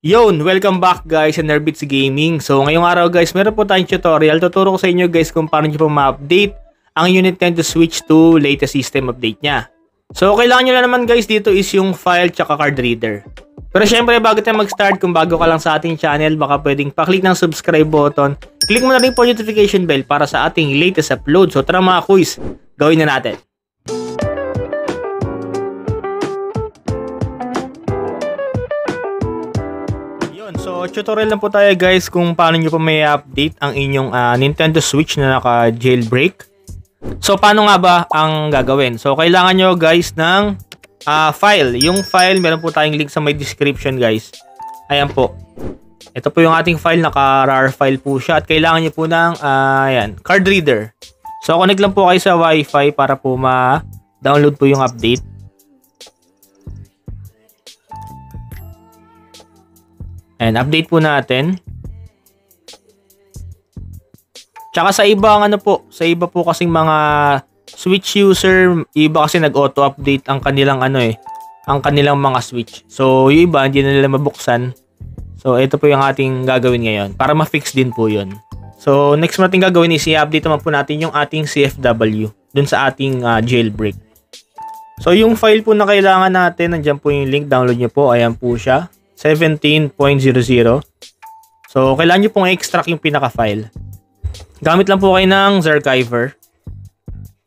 Yun, welcome back guys sa Nerbits Gaming. So ngayong araw guys, meron po tayong tutorial. Tuturo ko sa inyo guys kung paano nyo po ma-update ang Nintendo Switch to latest system update niya. So kailangan nyo lang naman guys dito is yung file tsaka card reader. Pero syempre bago tayo mag-start, kung bago ka lang sa ating channel, baka pwedeng pa-click ng subscribe button. Click mo na rin po yung notification bell para sa ating latest upload. So tara mga quiz, gawin na natin. So, tutorial lang po tayo guys kung paano nyo po may update ang inyong Nintendo Switch na naka-jailbreak. So, paano nga ba ang gagawin? So, kailangan nyo guys ng file. Yung file, meron po tayong link sa my description guys. Ayan po. Ito po yung ating file, naka-RAR file po siya. At kailangan nyo po ng card reader. So, connect lang po kayo sa Wi-Fi para po ma-download po yung update. And update po natin. Tsaka sa ibang sa iba po kasing mga Switch user, iba kasi nag-auto update ang kanilang ang kanilang mga Switch. So yung iba hindi na nila mabuksan. So ito po yung ating gagawin ngayon para ma-fix din po 'yon. So next natin gagawin is i-update naman po natin yung ating CFW dun sa ating jailbreak. So yung file po na kailangan natin, nandiyan po yung link, download nyo po. Ayan po siya. 17.00. So, kailangan nyo pong i-extract yung pinaka-file. Gamit lang po kayo ng Zarchiver.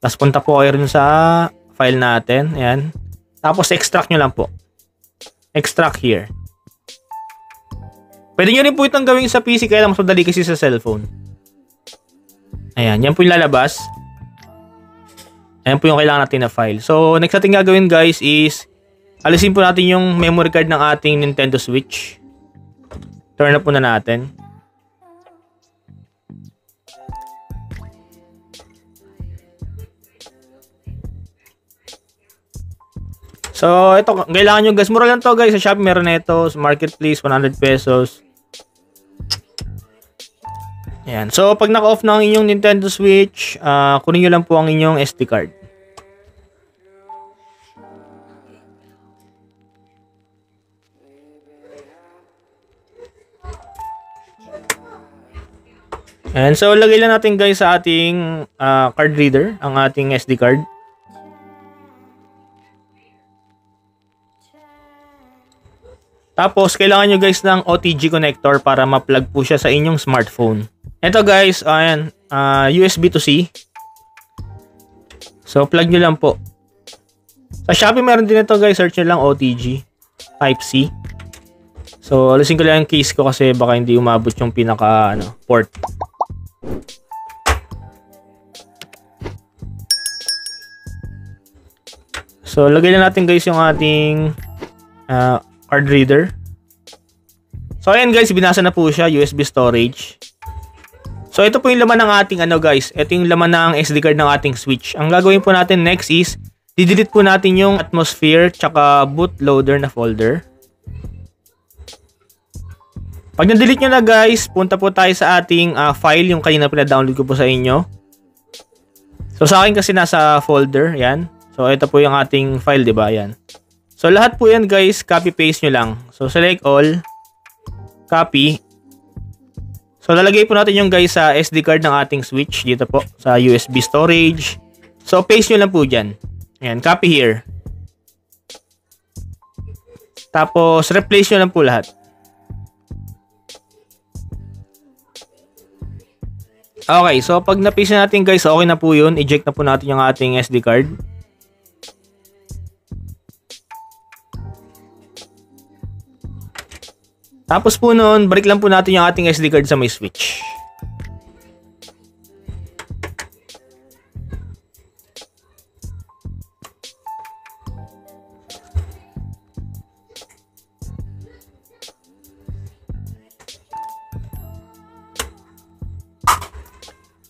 Tapos punta po kayo rin sa file natin. Ayan. Tapos, extract nyo lang po. Extract here. Pwede nyo rin po itong gawin sa PC, kaya lang mas madali kasi sa cellphone. Ayan. Yan po yung lalabas. Ayan po yung kailangan natin na file. So, next natin gagawin guys is alisin po natin yung memory card ng ating Nintendo Switch. Turn na po na natin. So, ito, kailangan nyo guys. Mura lang to guys. Sa Shopee meron na ito. Sa Marketplace, 100 pesos. Ayan. So, pag naka-off na ang inyong Nintendo Switch, kunin nyo lang po ang inyong SD card. And so, lagay lang natin guys sa ating card reader, ang ating SD card. Tapos, kailangan nyo guys ng OTG connector para ma-plug po siya sa inyong smartphone. Ito guys, ayan, USB to C. So, plug nyo lang po. Sa Shopee meron din ito guys, search nyo lang OTG Type-C. So, alisin ko lang yung case ko kasi baka hindi umabot yung pinaka port. So, lagay lang natin guys yung ating card reader. So, ayan guys, binasa na po siya, USB storage. So, ito po yung laman ng ating guys. Ito yung laman ng SD card ng ating Switch. Ang gagawin po natin next is, didelete po natin yung atmosphere tsaka bootloader na folder. Pag na-delete nyo na guys, punta po tayo sa ating file, yung kanina pina-download ko po sa inyo. So, sa akin kasi nasa folder, yan. So, ito po yung ating file, di ba? Ayan. So, lahat po yan, guys, copy-paste nyo lang. So, select all. Copy. So, lalagay po natin yung, guys, sa SD card ng ating Switch. Dito po, sa USB storage. So, paste nyo lang po dyan. Ayan, copy here. Tapos, replace nyo lang po lahat. Okay, so, pag na-paste natin, guys, okay na po yun. Eject na po natin yung ating SD card. Tapos po noon, balik lang po natin yung ating SD card sa may Switch.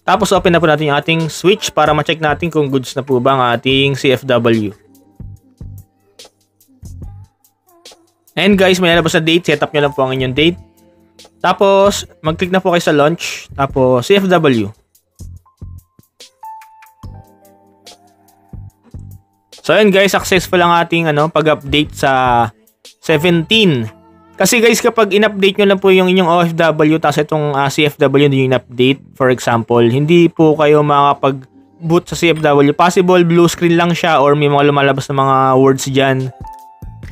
Tapos open na po natin yung ating Switch para ma-check natin kung goods na po ba ang ating CFW. And guys, may lalabas na date. Set up nyo lang po ang inyong date. Tapos, mag-click na po kayo sa launch. Tapos, CFW. So, ayun guys, successful ang ating pag-update sa 17 Kasi guys, kapag in-update nyo lang po yung inyong OFW tapos itong CFW nyo in-update, for example, hindi po kayo makakapag-boot sa CFW. Possible blue screen lang siya or may mga lumalabas na mga words dyan.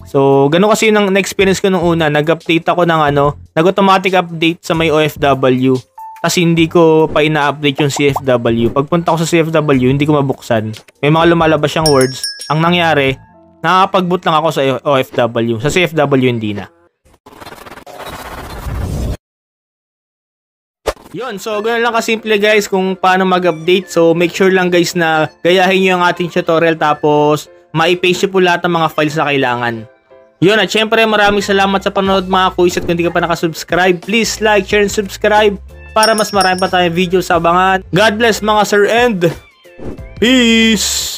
So, ganun kasi yung na-experience ko nung una. Nag-update ako ng nag-automatic update sa may OFW. Kasi hindi ko pa ina-update yung CFW. Pagpunta ko sa CFW, hindi ko mabuksan. May mga lumalabas siyang words. Ang nangyari, nakakapag-boot lang ako sa OFW. Sa CFW, hindi na. Yun, so ganoon lang kasimple guys kung paano mag-update. So make sure lang guys na gayahin nyo yung ating tutorial tapos ma-paste nyo po lahat ng mga files na kailangan. Yun, at syempre maraming salamat sa panonood mga kuys, at kung hindi ka pa nakasubscribe, please like, share, and subscribe para mas marami pa tayong video sa abangan. God bless mga sir and peace!